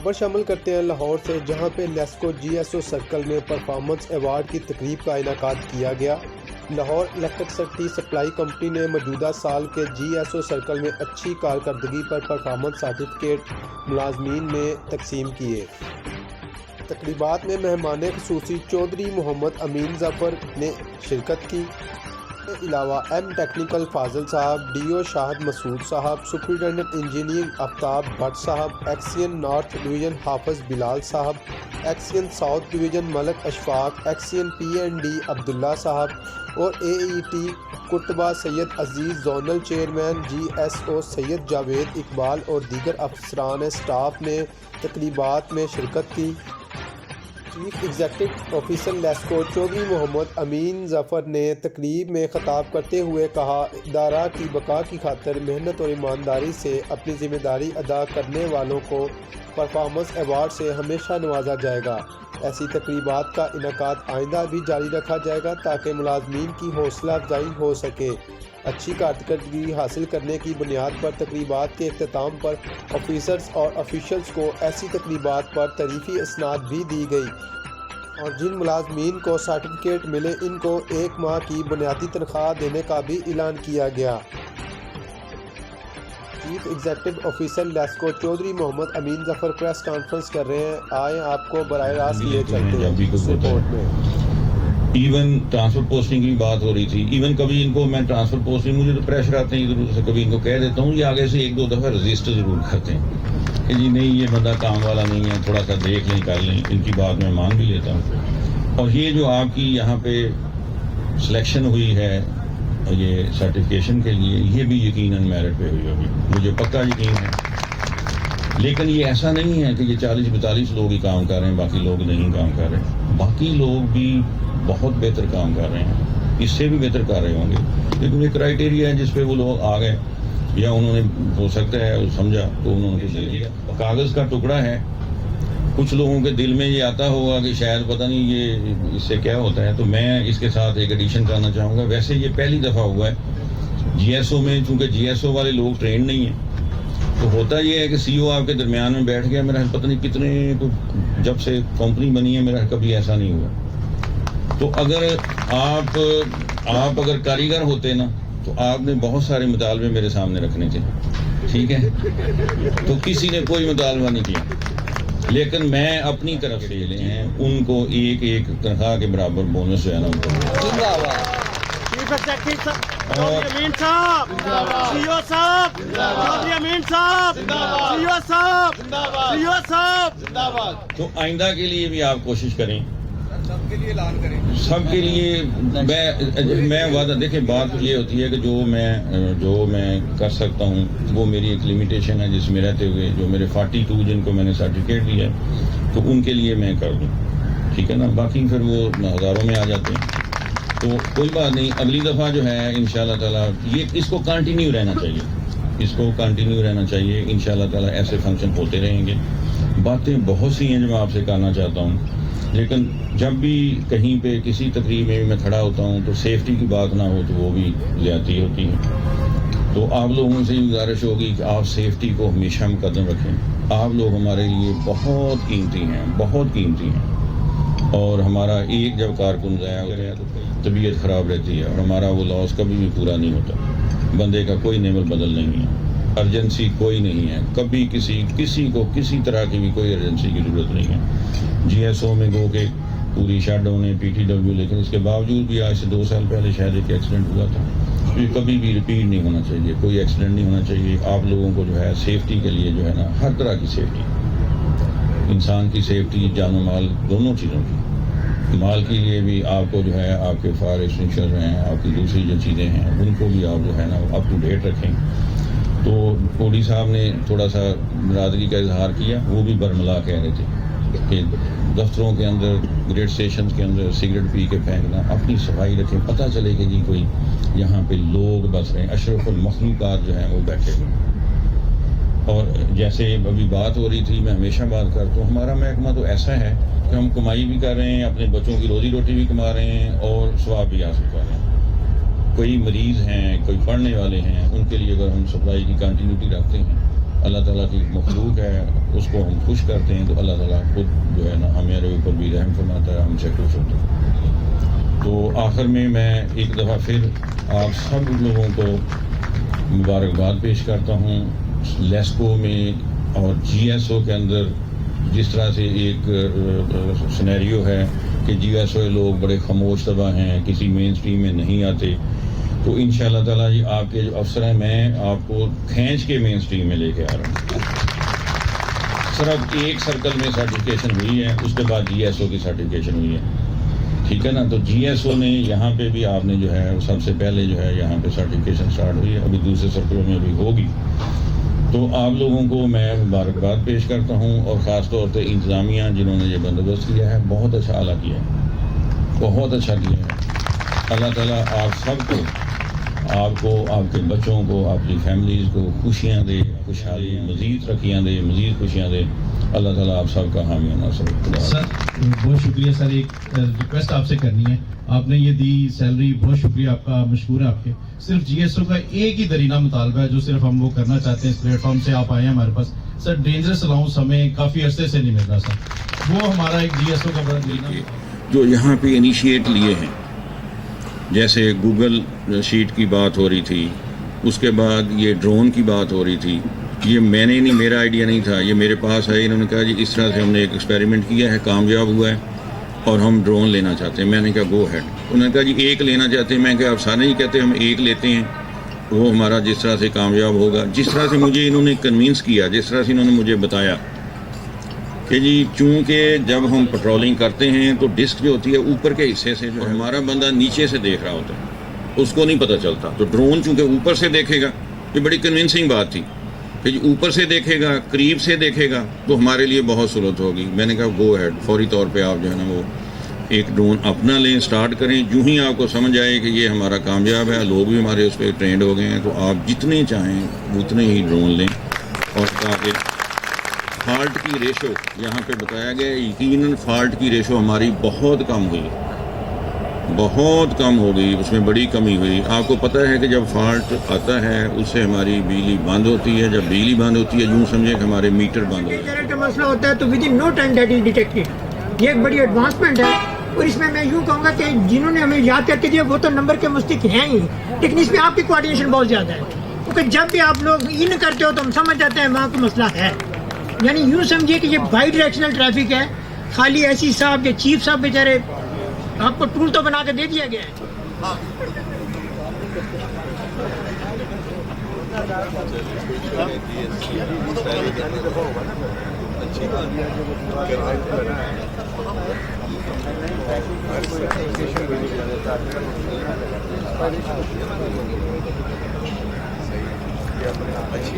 خبر شامل کرتے ہیں لاہور سے، جہاں پہ نیسکو جی ایس او سرکل میں پرفارمنس ایوارڈ کی تقریب کا انعقاد کیا گیا۔ لاہور الیکٹرسٹی سپلائی کمپنی نے موجودہ سال کے جی ایس او سرکل میں اچھی کارکردگی پر پرفارمنس سرٹیفکیٹ ملازمین میں تقسیم کیے۔ تقریبات میں مہمان خصوصی چودھری محمد امین ظفر نے شرکت کی۔ اس کے علاوہ ایم ٹیکنیکل فاضل صاحب، ڈی او شاہد مسعود صاحب، سپرنٹینڈنٹ انجینئرنگ آفتاب بٹ صاحب، XEN north division Hafiz Bilal صاحب، XEN south division Malik Ishfaq, XEN P N D Abdullah صاحب اور اے ای ٹی کتبہ Syed Aziz, zonal chairman G S O Syed Javed Iqbal اور دیگر افسران اسٹاف نے تقریبات میں شرکت کی۔ Chief executive officer NESCO Chaudhry Muhammad Amin Zafar نے تقریب میں خطاب کرتے ہوئے کہا، ادارہ کی بقا کی خاطر محنت اور ایمانداری سے اپنی ذمہ داری ادا کرنے والوں کو پرفارمنس ایوارڈ سے ہمیشہ نوازا جائے گا۔ ایسی تقریبات کا انعقاد آئندہ بھی جاری رکھا جائے گا تاکہ ملازمین کی حوصلہ افزائی ہو سکے۔ اچھی کارکردگی حاصل کرنے کی بنیاد پر تقریبات کے اختتام پر آفیسرز اور آفیشلز کو ایسی تقریبات پر تعریفی اسناد بھی دی گئی اور جن ملازمین کو سرٹیفکیٹ ملے ان کو 1 ماہ کی بنیادی تنخواہ دینے کا بھی اعلان کیا گیا۔ Chief executive officer NESCO Chaudhry Muhammad Amin Zafar press conference کر رہے ہیں، آئیں آپ کو براہ راست لیے چلتے ہیں اس رپورٹ میں۔ ایون ٹرانسفر پوسٹنگ کی بات ہو رہی تھی، ایون کبھی ان کو میں ٹرانسفر پوسٹنگ مجھے تو پریشر آتے ہیں ادھر سے، کبھی ان کو کہہ دیتا ہوں، یہ آگے سے 1-2 دفعہ رجسٹر ضرور کرتے ہیں کہ جی نہیں یہ بندہ کام والا نہیں ہے، تھوڑا سا دیکھ لیں کر لیں، ان کی بات میں مان بھی لیتا ہوں۔ اور یہ جو آپ کی یہاں پہ سلیکشن ہوئی ہے یہ سرٹیفکیشن کے لیے، یہ بھی یقیناً میرٹ پہ ہوئی ہوگی، مجھے پکا یقین ہے۔ لیکن یہ ایسا نہیں ہے کہ یہ 40-42 لوگ ہی کام کر رہے ہیں، باقی لوگ نہیں کام کر رہے، باقی لوگ بھی بہت بہتر کام کر رہے ہیں، اس سے بھی بہتر کر رہے ہوں گے، لیکن یہ کرائیٹیریا ہے جس پہ وہ لوگ آ گئے یا انہوں نے ہو سکتا ہے سمجھا تو انہوں نے دے دیا۔ کاغذ کا ٹکڑا ہے، کچھ لوگوں کے دل میں یہ آتا ہوگا کہ شاید پتہ نہیں یہ اس سے کیا ہوتا ہے، تو میں اس کے ساتھ ایک ایڈیشن کرنا چاہوں گا۔ ویسے یہ پہلی دفعہ ہوا ہے جی ایس او میں، چونکہ جی ایس او والے لوگ ٹرینڈ نہیں ہیں، تو ہوتا یہ ہے کہ سی او آپ کے درمیان میں بیٹھ گیا، میرا پتہ نہیں کتنے، جب سے کمپنی بنی ہے میرا کبھی ایسا نہیں ہوا۔ تو اگر آپ اگر کاریگر ہوتے نا تو آپ نے بہت سارے مطالبے میرے سامنے رکھنے تھے، ٹھیک ہے، تو کسی نے کوئی مطالبہ نہیں کیا، لیکن میں اپنی طرف سے لے ہیں ان کو ایک تنخواہ کے برابر بونس جو ہے نا ان کو۔ چیف ایگزیکٹو امین صاحب، سی او صاحب، چودھری امین صاحب، سی او صاحب، سی او صاحب، تو آئندہ کے لیے بھی آپ کوشش کریں، سب کے لیے اعلان کریں، سب کے لیے۔ میں وعدہ، دیکھیں بات یہ ہوتی ہے کہ جو میں کر سکتا ہوں وہ میری ایک لمیٹیشن ہے، جس میں رہتے ہوئے جو میرے 42 جن کو میں نے سرٹیفکیٹ دیا ہے تو ان کے لیے میں کر دوں، ٹھیک ہے نا، باقی پھر وہ ہزاروں میں آ جاتے ہیں، تو کوئی بات نہیں۔ اگلی دفعہ جو ہے انشاءاللہ تعالیٰ اس کو کنٹینیو رہنا چاہیے، اس کو کنٹینیو رہنا چاہیے، انشاءاللہ تعالیٰ ایسے فنکشن ہوتے رہیں گے۔ باتیں بہت سی ہیں جو میں آپ سے کرنا چاہتا ہوں، لیکن جب بھی کہیں پہ کسی تقریب میں بھی میں کھڑا ہوتا ہوں تو سیفٹی کی بات نہ ہو تو وہ بھی زیادتی ہوتی ہے۔ تو آپ لوگوں سے گزارش ہوگی کہ آپ سیفٹی کو ہمیشہ مقدم رکھیں۔ آپ لوگ ہمارے لیے بہت قیمتی ہیں، بہت قیمتی ہیں، اور ہمارا ایک جب کارکن ضائع ہو گیا تو طبیعت خراب رہتی ہے اور ہمارا وہ لاس کبھی بھی پورا نہیں ہوتا۔ بندے کا کوئی نعمت بدل نہیں ہے، ارجنسی کوئی نہیں ہے، کبھی کسی کو کسی طرح کی بھی کوئی ارجنسی کی ضرورت نہیں ہے۔ جی ایس او میں گو کہ پوری شٹ ڈاؤن ہے، پی ٹی ڈبلیو، لیکن اس کے باوجود بھی آج سے 2 سال پہلے شاید ایک ایکسیڈنٹ ہوا تھا، یہ کبھی بھی ریپیٹ نہیں ہونا چاہیے، کوئی ایکسیڈنٹ نہیں ہونا چاہیے۔ آپ لوگوں کو جو ہے سیفٹی کے لیے جو ہے نا ہر طرح کی سیفٹی، انسان کی سیفٹی، جان و مال دونوں چیزوں کی، مال کے لیے بھی آپ کو جو ہے آپ کے فائر ایکسٹنگوشر ہیں، آپ کی دوسری جو چیزیں ہیں ان کو بھی آپ جو ہے نا اپ ٹو ڈیٹ رکھیں۔ تو کوڑی صاحب نے تھوڑا سا برادری کا اظہار کیا، وہ بھی برملا کہہ رہے تھے کہ دفتروں کے اندر، گریڈ اسٹیشن کے اندر سگریٹ پی کے پھینکنا، اپنی صفائی رکھیں، پتہ چلے کہ جی کوئی یہاں پہ لوگ بس رہے ہیں، اشرف المخلوقات جو ہیں وہ بیٹھے ہوئے۔ اور جیسے ابھی بات ہو رہی تھی، میں ہمیشہ بات کرتا ہوں، ہمارا محکمہ تو ایسا ہے کہ ہم کمائی بھی کر رہے ہیں، اپنے بچوں کی روزی روٹی بھی کما رہے ہیں اور ثواب بھی حاصل کر رہے ہیں۔ کوئی مریض ہیں، کوئی پڑھنے والے ہیں، ان کے لیے اگر ہم سپلائی کی کنٹینیوٹی رکھتے ہیں اللہ تعالیٰ کی مخلوق ہے، اس کو ہم خوش کرتے ہیں تو اللہ تعالیٰ خود جو ہے نا ہمارے اوپر بھی رحم فرماتا ہے، ہم سے خوش ہوتا ہے۔ تو آخر میں ایک دفعہ پھر آپ سب لوگوں کو مبارکباد پیش کرتا ہوں۔ لیسکو میں اور جی ایس او کے اندر جس طرح سے ایک سینیریو ہے کہ جی ایس او لوگ بڑے خاموش طبع ہیں، کسی مین سٹریم میں نہیں آتے، تو انشاءاللہ تعالیٰ جی آپ کے جو افسر ہیں میں آپ کو کھینچ کے مین سٹریم میں لے کے آ رہا ہوں۔ صرف ایک سرکل میں سرٹیفکیشن ہوئی ہے، اس کے بعد جی ایس او کی سرٹیفکیشن ہوئی ہے، ٹھیک ہے نا؟ تو جی ایس او نے یہاں پہ بھی آپ نے جو ہے سب سے پہلے جو ہے یہاں پہ سرٹیفکیشن سٹارٹ ہوئی ہے، ابھی دوسرے سرکلوں میں بھی ہوگی۔ تو آپ لوگوں کو میں مبارکباد پیش کرتا ہوں، اور خاص طور پہ انتظامیہ جنہوں نے یہ بندوبست کیا ہے، بہت اچھا اعلیٰ کیا ہے، بہت اچھا کیا ہے۔ اللہ تعالیٰ آپ سب کو، آپ کو، آپ کے بچوں کو، آپ کی فیملیز کو خوشیاں دے، خوشحالی، مزید ترقیاں دے، مزید خوشیاں دے۔ اللہ تعالیٰ آپ سب کا حامی و ناصر ہو۔ سر بہت شکریہ سر، ایک ریکویسٹ آپ سے کرنی ہے، آپ نے یہ دی سیلری، بہت شکریہ آپ کا، مشکور ہے آپ کے۔ صرف جی ایس او کا ایک ہی درینہ مطالبہ ہے جو صرف ہم وہ کرنا چاہتے ہیں، اس پلیٹ فارم سے آپ آئے ہیں ہمارے پاس سر، ڈینجرس الاؤنس ہمیں کافی عرصے سے نہیں مل رہا سر، وہ ہمارا ایک جی ایس او کا بڑا درینہ جو یہاں پہ انیشیٹ لیے ہیں، جیسے گوگل شیٹ کی بات ہو رہی تھی، اس کے بعد یہ ڈرون کی بات ہو رہی تھی، یہ میں نے نہیں، میرا آئیڈیا نہیں تھا، یہ میرے پاس ہے، انہوں نے کہا جی اس طرح سے ہم نے ایک ایکسپیریمنٹ کیا ہے، کامیاب ہوا ہے اور ہم ڈرون لینا چاہتے ہیں۔ میں نے کہا گو ہیڈ۔ انہوں نے کہا جی ایک لینا چاہتے ہیں، میں نے کہا آپ سارے نہیں کہتے، ہم ایک لیتے ہیں، وہ ہمارا جس طرح سے کامیاب ہوگا، جس طرح سے مجھے انہوں نے کنوینس کیا، جس طرح سے انہوں نے مجھے بتایا کہ جی چونکہ جب ہم پٹرولنگ کرتے ہیں تو ڈسک جو ہوتی ہے اوپر کے حصے سے جو ہمارا بندہ نیچے سے دیکھ رہا ہوتا ہے، اس کو نہیں پتہ چلتا، تو ڈرون چونکہ اوپر سے دیکھے گا، یہ بڑی کنونسنگ بات تھی کہ جی اوپر سے دیکھے گا، قریب سے دیکھے گا تو ہمارے لیے بہت سہولت ہوگی۔ میں نے کہا گو ہیڈ، فوری طور پہ آپ جو ہے نا وہ ایک ڈرون اپنا لیں، سٹارٹ کریں، جو ہی آپ کو سمجھ آئے کہ یہ ہمارا کامیاب ہے، لوگ بھی ہمارے اس پہ ٹرینڈ ہو گئے ہیں، تو آپ جتنے چاہیں اتنے ہی ڈرون لیں۔ اور تاکہ فالٹ کی ریشو یہاں پہ بتایا گیا، یقیناً فالٹ کی ریشو ہماری بہت کم ہوئی، بہت کم ہو گئی، اس میں بڑی کمی ہوئی۔ آپ کو پتہ ہے کہ جب فالٹ آتا ہے اس سے ہماری بجلی بند ہوتی ہے، جب بجلی بند ہوتی ہے یوں سمجھیں کہ ہمارے میٹر بند ہو جاتے ہیں۔ کا مسئلہ ہوتا ہے تو within no time that is detected, یہ ایک بڑی ایڈوانسمنٹ ہے، اور اس میں یوں کہوں گا کہ جنہوں نے ہمیں یاد کر کے دیا وہ تو نمبر کے مستحق ہیں ہی، لیکن اس میں آپ کی کوآرڈینیشن بہت زیادہ ہے، کیونکہ جب بھی آپ لوگ ان کرتے ہو تو ہم سمجھ جاتے ہیں وہاں کوئی مسئلہ ہے۔ یعنی یوں سمجھیے کہ یہ بائی ڈائریکشنل ٹریفک ہے، خالی ایسی صاحب یا چیف صاحب بیچارے آپ کو ٹول تو بنا کے دے دیا گیا ہے۔ اچھی